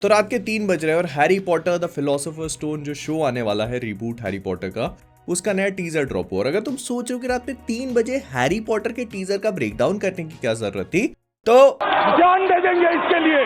तो रात के 3 बज रहे हैं और Harry Potter the philosopher stone जो शो आने वाला है, रीबूट हैरी पॉटर का, उसका नया टीजर ड्रॉप हुआ। और अगर तुम सोच रहे हो कि रात में 3 बजे हैरी पॉटर के टीजर का ब्रेकडाउन करने की क्या जरूरत थी, तो जान दे देंगे इसके लिए।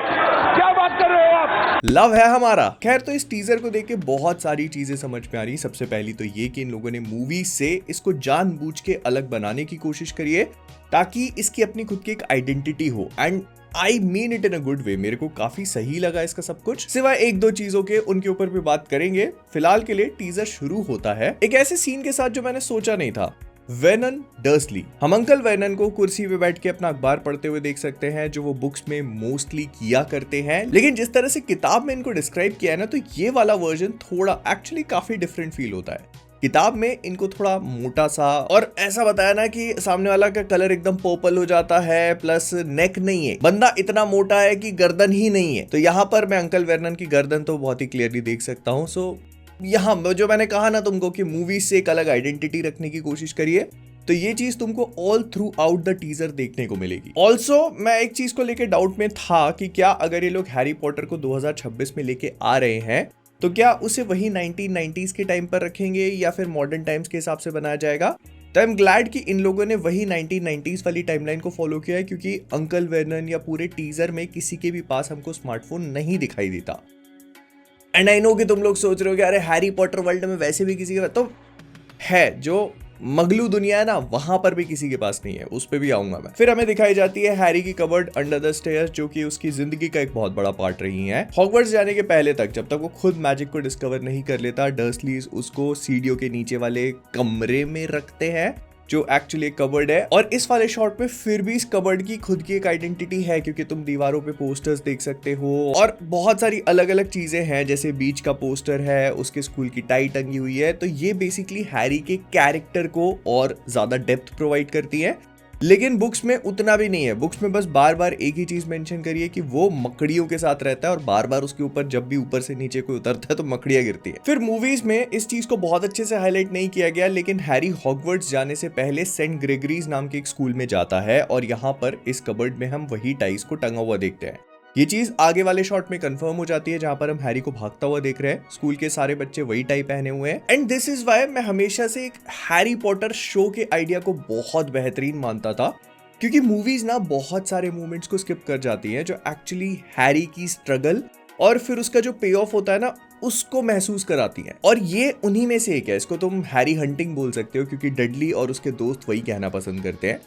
क्या बात कर रहे हो आप? लव है हमारा। खैर, तो इस टीजर को देख के बहुत सारी चीजें समझ में आ रही। सबसे पहली तो ये कि इन लोगों ने मूवी से इसको जानबूझ के अलग बनाने की कोशिश करी है ताकि इसकी अपनी खुद की एक आइडेंटिटी हो। And I mean it in a good way. मेरे को काफी सही लगा इसका सब कुछ, सिवाय एक दो चीजों के, उनके ऊपर भी बात करेंगे। फिलहाल के लिए टीजर शुरू होता है एक ऐसे सीन के साथ जो मैंने सोचा नहीं था। वेनन डर्सली, हम अंकल वेनन को कुर्सी पे बैठ के अपना अखबार पढ़ते हुए देख सकते हैं, जो वो बुक्स में मोस्टली किया करते हैं। लेकिन जिस तरह से किताब में इनको डिस्क्राइब किया है ना, तो ये वाला वर्जन थोड़ा एक्चुअली काफी डिफरेंट फील होता है। किताब में इनको थोड़ा मोटा सा और ऐसा बताया ना कि सामने वाला का कलर एकदम पर्पल हो जाता है, प्लस नेक नहीं है, बंदा इतना मोटा है कि गर्दन ही नहीं है। तो यहाँ पर मैं अंकल वेनन की गर्दन तो बहुत ही क्लियरली देख सकता हूँ। सो यहाँ जो मैंने कहा ना तुमको कि मूवी से एक अलग आइडेंटिटी रखने की कोशिश करिए, तो ये चीज तुमको all through out the teaser देखने को मिलेगी। ऑल्सो मैं एक चीज को लेकर डाउट में था कि क्या अगर ये लोग हैरी पॉटर को 2026 में लेके आ रहे हैं तो क्या उसे वही 1990s के टाइम पर रखेंगे या फिर मॉडर्न टाइम्स के हिसाब से बनाया जाएगा। तो आई एम ग्लैड कि इन लोगों ने वही 1990s वाली टाइमलाइन को फॉलो किया है, क्योंकि अंकल वेनन या पूरे टीजर में किसी के भी पास हमको स्मार्टफोन नहीं दिखाई देता। एंड आई नो कि तुम लोग सोच रहे हो कि अरे हैरी पॉटर वर्ल्ड में वैसे भी किसी के तो है, जो मगलू दुनिया है ना, वहां पर भी किसी के पास नहीं है, उस पे भी आऊंगा मैं। फिर हमें दिखाई जाती है हैरी की कबर्ड अंडर द स्टेयर्स, जो कि उसकी जिंदगी का एक बहुत बड़ा पार्ट रही है। हॉगवर्ट्स जाने के पहले तक, जब तक वो खुद मैजिक को डिस्कवर नहीं कर लेता, डर्सलीज उसको सीढ़ियों के नीचे वाले कमरे में रखते हैं, जो एक्चुअली एक कबर्ड है। और इस वाले शॉट में फिर भी इस कबर्ड की खुद की एक आइडेंटिटी है, क्योंकि तुम दीवारों पे पोस्टर्स देख सकते हो और बहुत सारी अलग अलग चीजें हैं, जैसे बीच का पोस्टर है, उसके स्कूल की टाई टंगी हुई है। तो ये बेसिकली हैरी के कैरेक्टर को और ज्यादा डेप्थ प्रोवाइड करती है। लेकिन बुक्स में उतना भी नहीं है। बुक्स में बस बार बार एक ही चीज मेंशन करिए कि वो मकड़ियों के साथ रहता है और बार बार उसके ऊपर जब भी ऊपर से नीचे कोई उतरता है तो मकड़ियां गिरती है। फिर मूवीज में इस चीज को बहुत अच्छे से हाईलाइट नहीं किया गया, लेकिन हैरी हॉगवर्ट्स जाने से पहले सेंट ग्रेगरीज नाम के एक स्कूल में जाता है और यहाँ पर इस कबर्ड में हम वही टाइस को टंगा हुआ देखते हैं। ये चीज आगे वाले शॉट में कंफर्म हो जाती है, जहां पर हम हैरी को भागता हुआ देख रहे हैं। स्कूल के सारे बच्चे वही टाई पहने हुए हैं। एंड दिस इज वाई मैं हमेशा से एक हैरी पॉटर शो के आइडिया को बहुत बेहतरीन मानता था, क्योंकि मूवीज ना बहुत सारे मोमेंट्स को स्किप कर जाती हैं जो एक्चुअली हैरी की स्ट्रगल और फिर उसका जो पे ऑफ होता है ना, उसको महसूस कराती हैं। और ये उन्हीं में से एक है। इसको तुम हैरी हंटिंग बोल सकते हो, क्योंकि डडली और उसके दोस्त वही कहना पसंद करते हैं।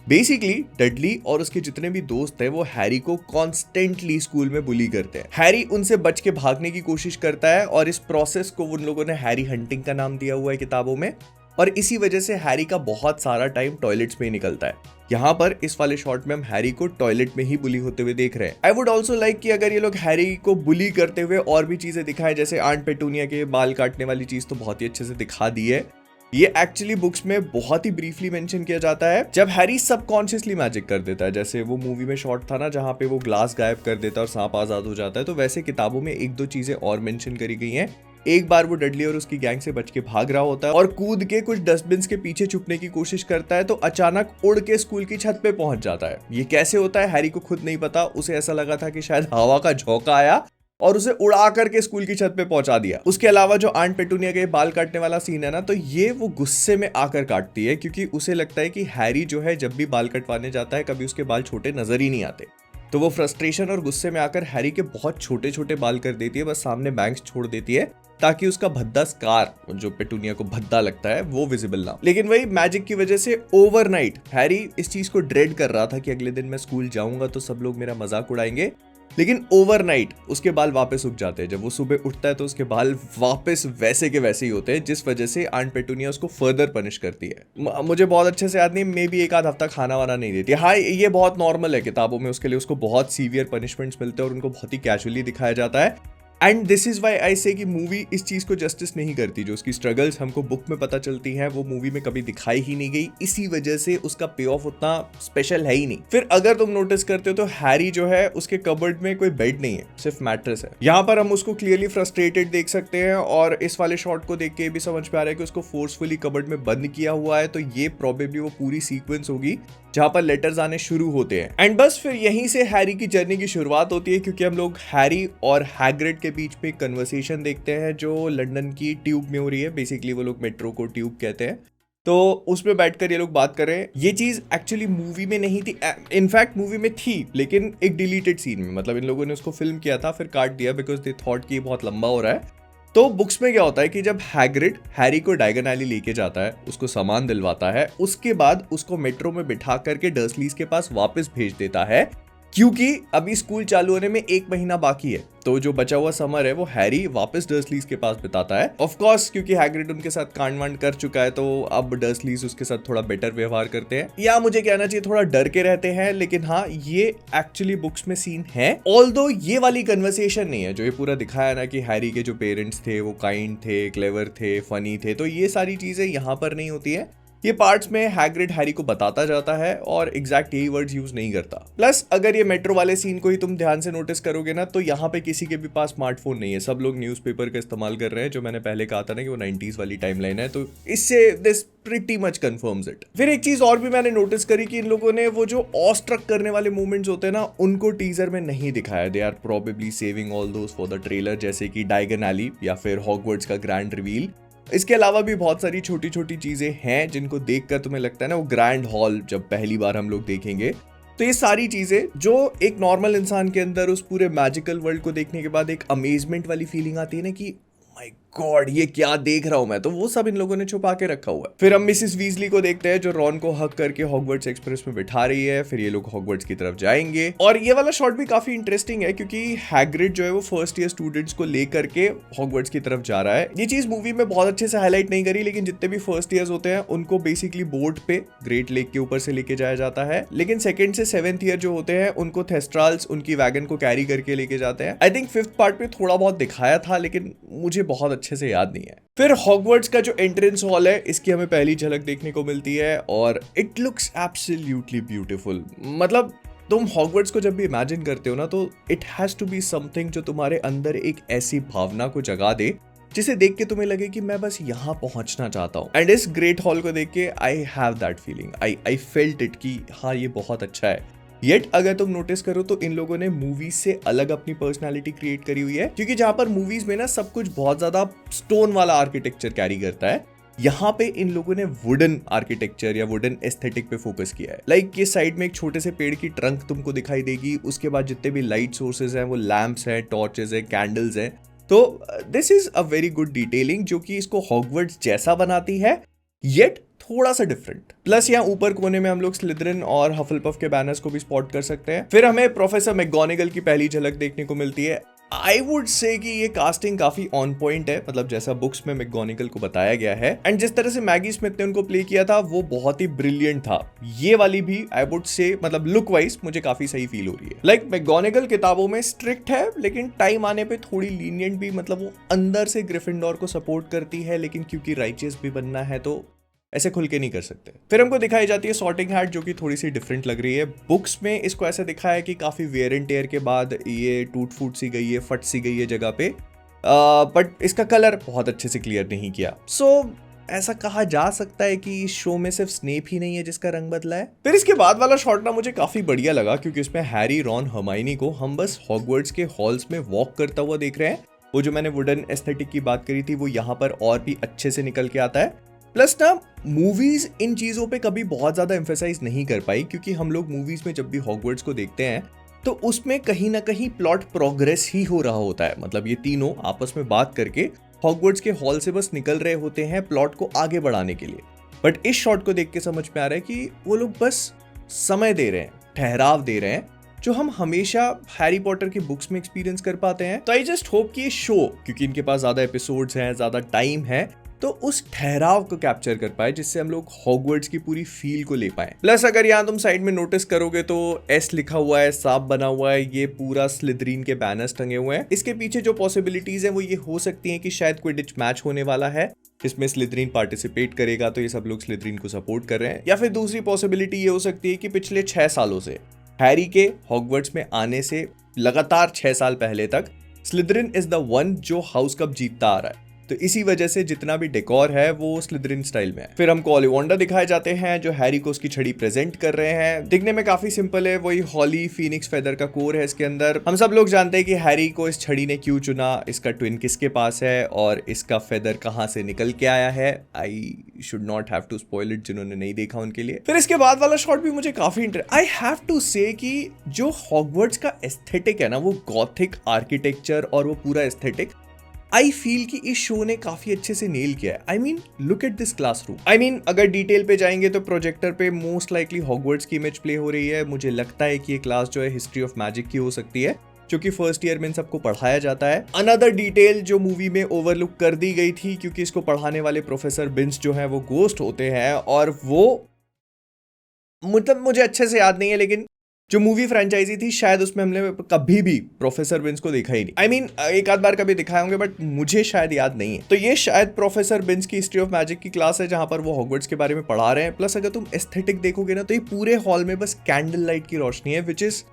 बेसिकली डडली और उसके जितने भी दोस्त हैं वो हैरी को कॉन्स्टेंटली स्कूल में बुली करते हैं। हैरी उनसे बच के भागने की कोशिश करता है और इस प्रोसेस को उन लोगों ने हैरी हंटिंग का नाम दिया हुआ है किताबों में। और इसी वजह से हैरी का बहुत सारा टाइम टॉयलेट्स में निकलता है। यहाँ पर इस वाले शॉट में हम हैरी को टॉयलेट में ही बुली होते हुए देख रहे हैं। आई वुड ऑल्सो लाइक कि अगर ये लोग हैरी को बुली करते हुए और भी चीजें दिखाएं, जैसे आंट पेटूनिया के बाल काटने वाली चीज तो बहुत ही अच्छे से दिखा दी है। ये एक्चुअली बुक्स में बहुत ही ब्रीफली मेंशन किया जाता है, जब हैरी सबकॉन्शियसली मैजिक कर देता है। जैसे वो मूवी में शॉट था ना, जहाँ पे वो ग्लास गायब कर देता है और सांप आजाद हो जाता है, तो वैसे किताबों में एक दो चीजें और मेंशन करी गई हैं। एक बार वो डडली और उसकी गैंग से बच के भाग रहा होता है और कूद के कुछ डस्टबिन के पीछे छुपने की कोशिश करता है, तो अचानक उड़ के स्कूल की छत पे पहुंच जाता है। ये कैसे होता है हैरी को खुद नहीं पता। उसे ऐसा लगा था कि शायद हवा का झोंका आया और उसे उड़ा करके स्कूल की छत पे पहुंचा दिया। उसके अलावा जो आंट पेटूनिया के बाल काटने वाला सीन है ना, तो ये वो गुस्से में आकर काटती है, क्योंकि उसे लगता है कि हैरी जो है जब भी बाल कटवाने जाता है कभी उसके बाल छोटे नजर ही नहीं आते। तो वो फ्रस्ट्रेशन और गुस्से में आकर हैरी के बहुत छोटे छोटे बाल कर देती है, बस सामने बैंग्स छोड़ देती है, ताकि उसका भद्दा स्कार, जो पेटूनिया को भद्दा लगता है, वो विजिबल ना। लेकिन वही मैजिक की वजह से ओवरनाइट हैरी इस चीज को ड्रेड कर रहा था कि अगले दिन मैं स्कूल जाऊंगा तो सब लोग मेरा मजाक उड़ाएंगे। लेकिन ओवरनाइट उसके बाल वापस उग जाते हैं। जब वो सुबह उठता है तो उसके बाल वापस वैसे के वैसे ही होते हैं, जिस वजह से आंट पेटूनिया उसको फर्दर पनिश करती है। मुझे बहुत अच्छे से याद नहीं, मे बी एक आध हफ्ता खाना वाना नहीं देती। हाँ, ये बहुत नॉर्मल है किताबों में, उसके लिए उसको बहुत सीवियर पनिशमेंट्स मिलते हैं और उनको बहुत ही कैजुअली दिखाया जाता है। एंड दिस इज वाई आई से कि मूवी इस चीज को जस्टिस नहीं करती। जो उसकी स्ट्रगल्स हमको बुक में पता चलती हैं वो मूवी में कभी दिखाई ही नहीं गई, इसी वजह से उसका पे ऑफ उतना स्पेशल है ही नहीं। फिर अगर तुम नोटिस करते हो तो हैरी जो है उसके कबर्ड में कोई बेड नहीं है, सिर्फ मैट्रेस है। यहाँ पर हम उसको क्लियरली फ्रस्ट्रेटेड देख सकते हैं और इस वाले शॉट को देख के भी समझ में आ रहा है कि उसको फोर्सफुली कबर्ड में बंद किया हुआ है। तो ये प्रोबेबली वो पूरी सीक्वेंस होगी जहां पर लेटर्स आने शुरू होते हैं। एंड बस फिर यहीं से हैरी की जर्नी की शुरुआत होती है, क्योंकि हम लोग हैरी और हैग्रिड के बीच में कन्वर्सेशन देखते हैं जो लंदन की ट्यूब में हो रही है। बेसिकली वो लोग मेट्रो को ट्यूब कहते हैं, तो उसमें बैठकर ये लोग बात कर रहे हैं। ये चीज एक्चुअली मूवी में नहीं थी, इनफैक्ट मूवी में थी लेकिन एक डिलीटेड सीन में, मतलब इन लोगों ने उसको फिल्म किया था फिर काट दिया बिकॉज दे थॉट कि ये बहुत लंबा हो रहा है। तो बुक्स में क्या होता है कि जब हैग्रिड हैरी को डायगन एली लेके जाता है, उसको सामान दिलवाता है, उसके बाद उसको मेट्रो में बिठा करके डर्सलीज के पास वापस भेज देता है, क्योंकि अभी स्कूल चालू होने में 1 महीना बाकी है। तो जो बचा हुआ समर है वो हैरी वापस डर्सलीज के पास बिताता है। ऑफ कोर्स क्योंकि हैग्रिड उनके साथ कांड वांड कर चुका है, तो अब डर्सलीज उसके साथ थोड़ा बेटर व्यवहार करते हैं, या मुझे कहना चाहिए थोड़ा डर के रहते हैं। लेकिन हाँ, ये एक्चुअली बुक्स में सीन है, ऑल्दो ये वाली कन्वर्सेशन नहीं है जो ये पूरा दिखाया ना कि हैरी के जो पेरेंट्स थे वो काइंड थे, क्लेवर थे, फनी थे, तो ये सारी चीजें यहाँ पर नहीं होती है। ये पार्ट्स में हैग्रिड हैरी को बताता जाता है और एग्जैक्ट यही वर्ड्स यूज नहीं करता। प्लस अगर ये मेट्रो वाले सीन को ही तुम ध्यान से नोटिस करोगे ना, तो यहाँ पे किसी के भी पास स्मार्टफोन नहीं है, सब लोग न्यूज़पेपर का इस्तेमाल कर रहे हैं, जो मैंने पहले कहा था ना कि वो 90s वाली टाइमलाइन है, तो इससे this pretty much confirms it. फिर एक चीज और भी मैंने नोटिस करी कि इन लोगों ने वो जो ऑस्ट्रक करने वाले मोमेंट्स होते हैं ना, उनको टीजर में नहीं दिखाया। They are probably saving all those for the trailer, जैसे कि डायगन एली या फिर हॉगवर्ट्स का ग्रैंड रिवील। इसके अलावा भी बहुत सारी छोटी छोटी चीजें हैं जिनको देखकर तुम्हें लगता है ना वो ग्रैंड हॉल जब पहली बार हम लोग देखेंगे, तो ये सारी चीजें जो एक नॉर्मल इंसान के अंदर उस पूरे मैजिकल वर्ल्ड को देखने के बाद एक अमेजमेंट वाली फीलिंग आती है ना कि माय गॉड ये क्या देख रहा हूं मैं, तो वो सब इन लोगों ने छुपा के रखा हुआ है। फिर हम मिसेस वीजली को देखते हैं जो रॉन को हक करके हॉगवर्ट्स एक्सप्रेस में बिठा रही है। फिर ये लोग हॉगवर्ट्स की तरफ जाएंगे और ये वाला शॉट भी काफी इंटरेस्टिंग है, क्योंकि हैग्रिड जो है वो फर्स्ट ईयर स्टूडेंट्स को लेकर के हॉगवर्ट्स की तरफ जा रहा है। ये चीज मूवी में बहुत अच्छे से हाईलाइट नहीं करी, लेकिन जितने भी फर्स्ट ईयर्स होते हैं उनको बेसिकली बोट पे ग्रेट लेक के ऊपर से लेके जाया जाता है, लेकिन सेकंड से 7th ईयर जो होते हैं उनको थेस्ट्राल्स उनकी वैगन को कैरी करके लेके जाते हैं। आई थिंक 5th पार्ट में थोड़ा बहुत दिखाया था, लेकिन मुझे बहुत अच्छे से याद नहीं है। फिर हॉगवर्ट्स का जो एंट्रेंस हॉल है, इसकी हमें पहली झलक देखने को मिलती है और इट लुक्स एब्सोल्युटली ब्यूटीफुल। मतलब तुम हॉगवर्ट्स को जब भी इमेजिन करते हो ना, तो it has to be something जो तुम्हारे अंदर एक ऐसी भावना को जगा दे जिसे देख के तुम्हें लगे कि मैं बस यहाँ पहुंचना चाहता हूँ। एंड इस ग्रेट हॉल को देख के I have that feeling, I felt it कि हाँ ये बहुत अच्छा है। येट अगर तुम नोटिस करो तो इन लोगों ने मूवीज से अलग अपनी पर्सनालिटी क्रिएट करी हुई है, क्योंकि जहां पर मूवीज में ना सब कुछ बहुत ज्यादा स्टोन वाला आर्किटेक्चर कैरी करता है, यहाँ पे इन लोगों ने वुडन आर्किटेक्चर या वुडन एस्थेटिक पे फोकस किया है। लाइक ये साइड में एक छोटे से पेड़ की ट्रंक तुमको दिखाई देगी, उसके बाद जितने भी लाइट सोर्सेज हैं वो लैंप्स हैं, टॉर्चेस हैं, कैंडल्स हैं। तो this is a very good detailing जो कि इसको हॉगवर्ट्स जैसा बनाती है, येट थोड़ा सा डिफरेंट। प्लस यहाँ ऊपर कोने में हम लोग स्लिदरिन और हफलपफ के बैनर्स को भी स्पॉट कर सकते हैं। फिर हमें प्रोफेसर मैकगोनागल की पहली झलक देखने को मिलती है। आई वुड से कि ये कास्टिंग काफी ऑन पॉइंट है, मतलब जैसा बुक्स में मैकगोनागल को बताया गया है एंड जिस तरह से मैगी स्मिथ ने उनको प्ले किया था वो बहुत ही ब्रिलियंट था। ये वाली भी आई वुड से मतलब लुक वाइज मुझे काफी सही फील हो रही है। लाइक मैकगोनागल किताबों में स्ट्रिक्ट है, लेकिन टाइम आने पे थोड़ी लीनियंट भी, मतलब वो अंदर से ग्रिफिंडोर को सपोर्ट करती है, लेकिन क्योंकि राइचियस भी बनना है तो ऐसे खुल के नहीं कर सकते। फिर हमको दिखाई जाती है सॉर्टिंग हैट जो कि थोड़ी सी डिफरेंट लग रही है। बुक्स में इसको ऐसे दिखाया है कि काफी वेयर एंड टेयर के बाद ये टूट फूट सी गई है, फट सी गई है जगह पे, बट इसका कलर बहुत अच्छे से क्लियर नहीं किया। सो ऐसा कहा जा सकता है कि शो में सिर्फ स्नेप ही नहीं है जिसका रंग बदला है। फिर इसके बाद वाला शॉट ना मुझे काफी बढ़िया लगा, क्योंकि उसमें हैरी, रॉन, हर्माइनी को हम बस हॉगवर्ट्स के हॉल्स में वॉक करता हुआ देख रहे हैं। वो जो मैंने वुडन एस्थेटिक की बात करी थी वो यहाँ पर और भी अच्छे से निकल के आता है। प्लस ना मूवीज इन चीजों पे कभी बहुत ज्यादा एम्फेसाइज नहीं कर पाई, क्योंकि हम लोग मूवीज में जब भी हॉगवर्ट्स को देखते हैं तो उसमें कहीं ना कहीं प्लॉट प्रोग्रेस ही हो रहा होता है। मतलब ये तीनों आपस में बात करके हॉगवर्ट्स के हॉल से बस निकल रहे होते हैं प्लॉट को आगे बढ़ाने के लिए। बट इस शॉट को देख के समझ में आ रहा है कि वो लोग बस समय दे रहे हैं, ठहराव दे रहे हैं, जो हम हमेशा हैरी पॉटर की बुक्स में एक्सपीरियंस कर पाते हैं। तो आई जस्ट होप कि ये शो, क्योंकि इनके पास ज्यादा एपिसोड्स हैं, ज्यादा टाइम है, तो उस ठहराव को कैप्चर कर पाए जिससे हम लोग हॉगवर्ट्स की पूरी फील को ले पाए। प्लस अगर यहाँ तुम साइड में नोटिस करोगे तो एस लिखा हुआ है, सांप बना हुआ है, ये पूरा स्लिदरीन के बैनर्स टंगे हुए हैं। इसके पीछे जो पॉसिबिलिटीज हैं वो ये हो सकती हैं कि शायद क्विडिच मैच होने वाला है जिसमें स्लिदरीन पार्टिसिपेट करेगा, तो ये सब लोग स्लिदरीन को सपोर्ट कर रहे हैं। या फिर दूसरी पॉसिबिलिटी ये हो सकती है कि पिछले 6 सालों से हैरी के हॉगवर्ट्स में आने से लगातार 6 साल पहले तक स्लिदरिन इज द वन जो हाउस कप जीतता आ रहा है। तो इसी वजह से जितना भी डेकोर है वो स्लिदरिन स्टाइल में है। फिर हमको ओलिवांडर दिखाए जाते हैं जो हैरी को उसकी छड़ी प्रेजेंट कर रहे हैं। दिखने में काफी सिंपल है, वही हॉली फीनिक्स फेदर का कोर है इसके अंदर। हम सब लोग जानते हैं कि हैरी को इस छड़ी ने क्यों चुना, इसका ट्विन किसके पास है और इसका फेदर कहां से निकल के आया है। I should not have to spoil it जिन्होंने नहीं देखा उनके लिए। फिर इसके बाद वाला शॉट भी मुझे काफी आई हैव टू से कि जो हॉगवर्ट्स का एस्थेटिक है ना, वो गॉथिक आर्किटेक्चर और वो पूरा एस्थेटिक आई फील कि इस शो ने काफी अच्छे से नेल किया है। I mean look at this classroom. I mean अगर डिटेल पे जाएंगे तो प्रोजेक्टर पे मोस्ट लाइकली हॉगवर्ट्स की इमेज प्ले हो रही है। मुझे लगता है कि ये क्लास जो है हिस्ट्री ऑफ मैजिक की हो सकती है, क्योंकि फर्स्ट ईयर में इन सबको पढ़ाया जाता है। अनदर डिटेल जो मूवी में ओवरलुक कर दी गई थी, क्योंकि इसको पढ़ाने वाले प्रोफेसर बिन्स जो है वो गोस्ट होते हैं और वो मतलब मुझे अच्छे से याद नहीं है, लेकिन जो मूवी फ्रेंचाइजी थी शायद उसमें हमने कभी भी प्रोफेसर बिन्स को देखा ही नहीं। आई मीन एक आध बार कभी दिखाए होंगे बट मुझे शायद याद नहीं है। तो ये शायद प्रोफेसर बिन्स की हिस्ट्री ऑफ मैजिक की क्लास है जहां पर वो हॉगवर्ट्स के बारे में पढ़ा रहे हैं। प्लस अगर तुम एस्थेटिक देखोगे ना तो ये पूरे हॉल में बस कैंडल लाइट की रोशनी है, which is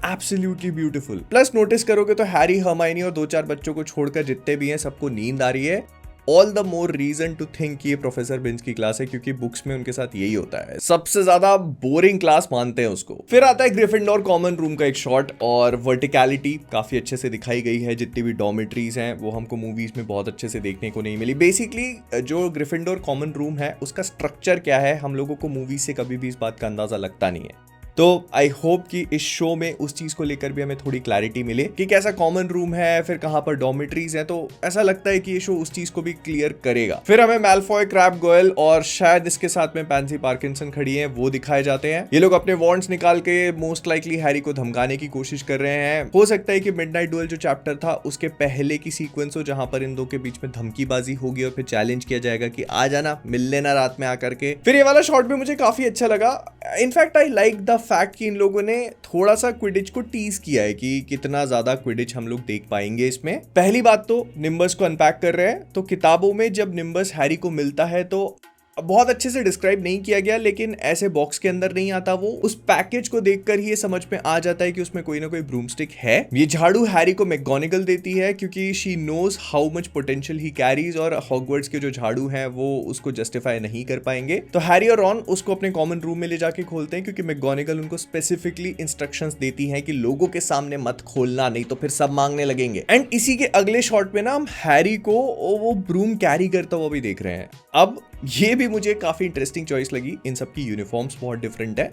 absolutely beautiful. Plus notice करोगे तो हैरी, हर्माइनी और 2-4 बच्चों को छोड़कर जितने भी हैं सबको नींद आ रही है। All the more reason to think ये प्रोफेसर बिन्स की क्लास है, क्योंकि बुक्स में उनके साथ यही होता है, सबसे ज्यादा बोरिंग क्लास मानते हैं उसको। फिर आता है ग्रिफिंडोर कॉमन रूम का एक शॉट और वर्टिकलिटी काफी अच्छे से दिखाई गई है। जितनी भी डॉर्मेटरीज हैं वो हमको मूवीज में बहुत अच्छे से देखने को नहीं मिली। बेसिकली जो ग्रिफिंडोर कॉमन रूम है उसका स्ट्रक्चर क्या है हम लोगों को मूवी से कभी भी इस बात का अंदाजा लगता नहीं है। तो आई होप कि इस शो में उस चीज को लेकर भी हमें थोड़ी क्लैरिटी मिले कि कैसा कॉमन रूम है, फिर कहां पर डॉर्मेटरीज हैं। तो ऐसा लगता है कि ये शो उस चीज को भी क्लियर करेगा। फिर हमें मैलफॉय, क्रैब गोयल और शायद इसके साथ में पैंसी पार्किंसन खड़ी हैं, वो दिखाए जाते हैं। ये लोग अपने वॉन्ड्स निकाल के मोस्ट लाइकली हैरी को धमकाने की कोशिश कर रहे हैं। हो सकता है कि मिडनाइट डुएल जो चैप्टर था उसके पहले की सीक्वेंस हो, जहां पर इन दो के बीच में धमकीबाजी होगी और फिर चैलेंज किया जाएगा कि आ जाना, मिल लेना रात में आकर के। फिर ये वाला शॉट भी मुझे काफी अच्छा लगा। In fact I like the fact कि इन लोगों ने थोड़ा सा क्विडिच को टीज किया है कि कितना ज्यादा क्विडिच हम लोग देख पाएंगे इसमें। पहली बात तो निम्बस को अनपैक कर रहे हैं, तो किताबों में जब निम्बस हैरी को मिलता है तो बहुत अच्छे से डिस्क्राइब नहीं किया गया, लेकिन ऐसे बॉक्स के अंदर नहीं आता वो। उस पैकेज को देखकर ही ये समझ में आ जाता है कि उसमें कोई ना कोई ब्रूमस्टिक है। ये झाड़ू हैरी को मैकगोनागल देती है क्योंकि she knows how much potential he carries, और हॉगवर्ट्स के जो झाड़ू हैं वो उसको जस्टिफाई नहीं कर पाएंगे। तो हैरी और रॉन उसको अपने कॉमन रूम में ले जाके खोलते हैं, क्योंकि मैकगोनागल उनको स्पेसिफिकली इंस्ट्रक्शंस देती है कि लोगों के सामने मत खोलना, नहीं तो फिर सब मांगने लगेंगे। एंड इसी के अगले शॉट में ना हम हैरी को वो ब्रूम कैरी करता हुआ भी देख रहे हैं। अब ये भी मुझे काफी इंटरेस्टिंग चॉइस लगी, इन सब की यूनिफॉर्म्स बहुत डिफरेंट है।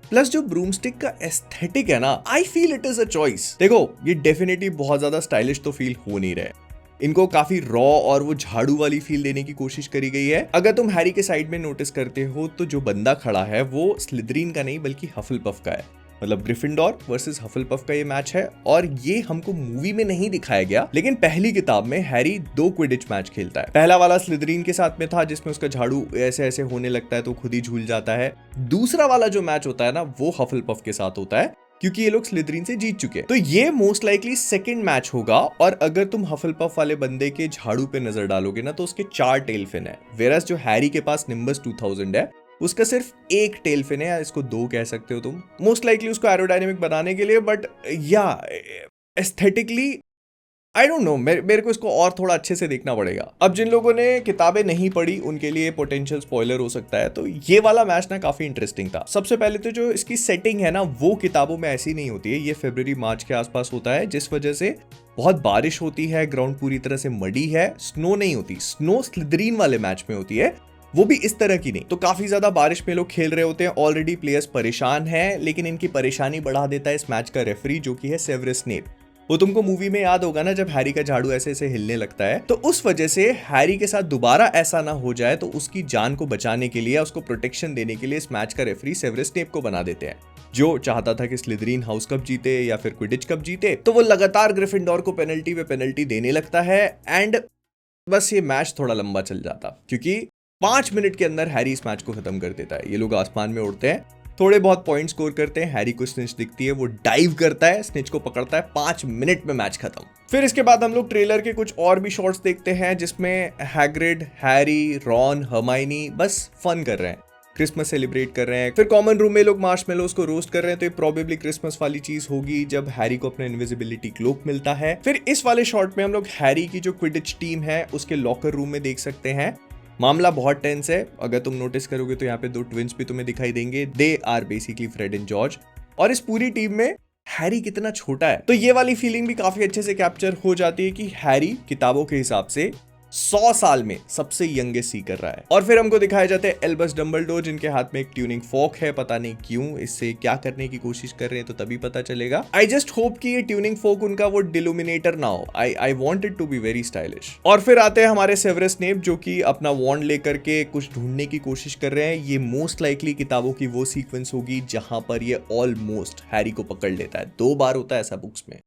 प्लस जो ब्रूमस्टिक का एस्थेटिक है ना, I feel it is a choice. देखो ये डेफिनेटली बहुत ज्यादा स्टाइलिश तो फील हो नहीं रहे, इनको काफी रॉ और वो झाड़ू वाली फील देने की कोशिश करी गई है। अगर तुम हैरी के साइड में नोटिस करते हो तो जो बंदा खड़ा है वो स्लिदरीन का नहीं बल्कि हफलपफ का है। मतलब ग्रिफिंडोर वर्सेस हफलपफ का ये मैच है, और ये हमको मूवी में नहीं दिखाया गया, लेकिन पहली किताब में हैरी 2 क्विडिच मैच खेलता है। पहला वाला स्लिदरीन के साथ में था जिसमें उसका झाड़ू ऐसे ऐसे होने लगता है तो खुद ही झूल जाता है। दूसरा वाला जो मैच होता है ना वो हफलपफ के साथ होता है, क्योंकि ये लोग स्लिदरीन से जीत चुके हैं। तो ये मोस्ट लाइकली सेकंड मैच होगा, और अगर तुम हफलपफ वाले बंदे के झाड़ू पे नजर डालोगे ना तो उसके 4 टेल फिन है, वेरस जो हैरी के पास निम्बस 2000 है उसका सिर्फ 1 टेल फिन है, या इसको 2 कह सकते हो तुम, मोस्ट लाइकली उसको एरोडायनेमिक बनाने के लिए। बट या एस्थेटिकली आई डोंट नो, मेरे को इसको और थोड़ा अच्छे से देखना पड़ेगा। अब जिन लोगों ने किताबें नहीं पढ़ी उनके लिए पोटेंशियल स्पॉइलर हो सकता है। तो ये वाला मैच ना काफी इंटरेस्टिंग था। सबसे पहले तो जो इसकी सेटिंग है ना वो किताबों में ऐसी नहीं होती है, ये फरवरी मार्च के आसपास होता है, जिस वजह से बहुत बारिश होती है, ग्राउंड पूरी तरह से मडी है, स्नो नहीं होती। स्नो स्लिदरीन वाले मैच में होती है, वो भी इस तरह की नहीं। तो काफी ज्यादा बारिश में लोग खेल रहे होते हैं, ऑलरेडी प्लेयर्स परेशान हैं, लेकिन इनकी परेशानी बढ़ा देता है इस मैच का रेफरी जो कि है सेवरस स्नेप। वो तुमको मूवी में याद होगा ना, जब हैरी का झाड़ू ऐसे ऐसे हिलने लगता है, तो उस वजह से हैरी के साथ दोबारा ऐसा ना हो जाए तो उसकी जान को बचाने के लिए, उसको प्रोटेक्शन देने के लिए इस मैच का रेफरी सेवरस स्नेप को बना देते हैं, जो चाहता था कि स्लिदरीन हाउस कप जीते या फिर क्विडिच कप जीते। तो वो लगातार ग्रिफिंडोर को पेनल्टी पे पेनल्टी देने लगता है, एंड बस ये मैच थोड़ा लंबा चल जाता, क्योंकि 5 मिनट के अंदर हैरी इस मैच को खत्म कर देता है। ये लोग आसमान में उड़ते हैं, थोड़े बहुत पॉइंट स्कोर करते हैं, हैरी को स्निच दिखती है, वो डाइव करता है, स्निच को पकड़ता है, 5 मिनट में मैच खत्म। फिर इसके बाद हम लोग ट्रेलर के कुछ और भी शॉट्स देखते हैं जिसमें हैग्रिड, हैरी, रॉन, हर्माइनी बस फन कर रहे हैं। क्रिसमस सेलिब्रेट कर रहे हैं। फिर कॉमन रूम में लोग मार्शमेलोस को रोस्ट कर रहे हैं, तो ये प्रोबेबली क्रिसमस वाली चीज होगी जब हैरी को अपना इनविजिबिलिटी क्लोक मिलता है। फिर इस वाले शॉट में हम लोग हैरी की जो क्विडिच टीम है उसके लॉकर रूम में देख सकते हैं। मामला बहुत टेंस है, अगर तुम नोटिस करोगे तो यहाँ पे दो ट्विंस भी तुम्हें दिखाई देंगे, they are basically Fred and George. और इस पूरी टीम में हैरी कितना छोटा है, तो ये वाली फीलिंग भी काफी अच्छे से कैप्चर हो जाती है कि हैरी किताबों के हिसाब से 100 साल में सबसे यंगेस्ट सीकर रहा है। और फिर हमको दिखाया जाता है एल्बस डंबलडोर, जिनके हाथ में एक ट्यूनिंग फॉर्क है, पता नहीं क्यों, इससे क्या करने की कोशिश कर रहे हैं तो तभी पता चलेगा। आई जस्ट होप कि ये ट्यूनिंग फॉर्क उनका वो डिलुमिनेटर ना हो। I want it to be very stylish. और फिर आते हैं हमारे सेवरस स्नेप, जो कि अपना वॉन्ड लेकर के कुछ ढूंढने की कोशिश कर रहे हैं। ये मोस्ट लाइकली किताबों की वो सीक्वेंस होगी जहां पर ये ऑलमोस्ट हैरी को पकड़ लेता है। 2 बार होता है ऐसा बुक्स में।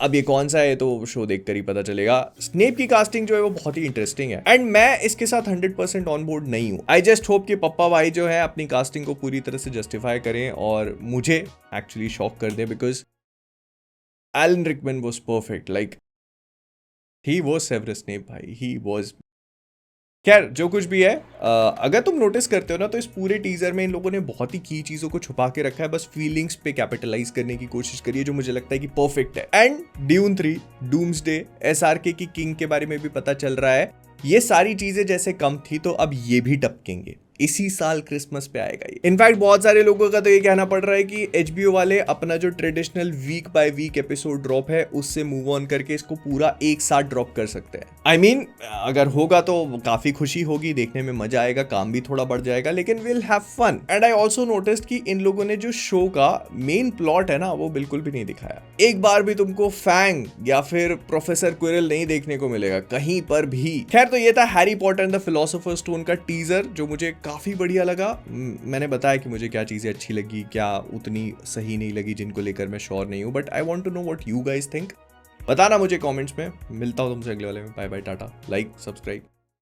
अब ये कौन सा है तो शो देखकर ही पता चलेगा। स्नेप की कास्टिंग जो है वो बहुत ही इंटरेस्टिंग है एंड मैं इसके साथ 100% ऑन बोर्ड नहीं हूं। आई जस्ट होप कि पप्पा भाई जो है अपनी कास्टिंग को पूरी तरह से जस्टिफाई करें और मुझे एक्चुअली शॉक कर दें, because Alan Rickman was perfect, like he was Severus Snape भाई, ही वाज। खैर जो कुछ भी है, अगर तुम नोटिस करते हो ना तो इस पूरे टीजर में इन लोगों ने बहुत ही की चीजों को छुपा के रखा है, बस फीलिंग्स पे कैपिटलाइज करने की कोशिश करी है, जो मुझे लगता है कि परफेक्ट है। एंड ड्यून 3, डूम्सडे, एसआरके की किंग के बारे में भी पता चल रहा है। ये सारी चीजें जैसे कम थी तो अब ये भी टपकेंगे। इसी साल क्रिसमस पे आएगा ये। इनफैक्ट बहुत सारे लोगों का तो ये कहना पड़ रहा है कि HBO वाले अपना जो traditional week by week episode drop है उससे मूव ऑन करके इसको पूरा एक साथ ड्रॉप कर सकते हैं। I mean, अगर होगा तो काफी खुशी होगी, देखने में मजा आएगा, काम भी थोड़ा बढ़ जाएगा, लेकिन will have fun. And I also noticed कि इन लोगों ने जो शो का मेन प्लॉट है ना वो बिल्कुल भी नहीं दिखाया। एक बार भी तुमको फैंग या फिर प्रोफेसर क्विरल नहीं देखने को मिलेगा कहीं पर भी। खैर तो ये था Harry Potter and the philosopher's stone का टीजर, जो मुझे काफी बढ़िया लगा। मैंने बताया कि मुझे क्या चीजें अच्छी लगी, क्या उतनी सही नहीं लगी, जिनको लेकर मैं श्योर नहीं हूं, but I want to know what you guys think. बताना मुझे कमेंट्स में। मिलता हूं तुमसे अगले वाले में। Bye bye, tata, like, subscribe.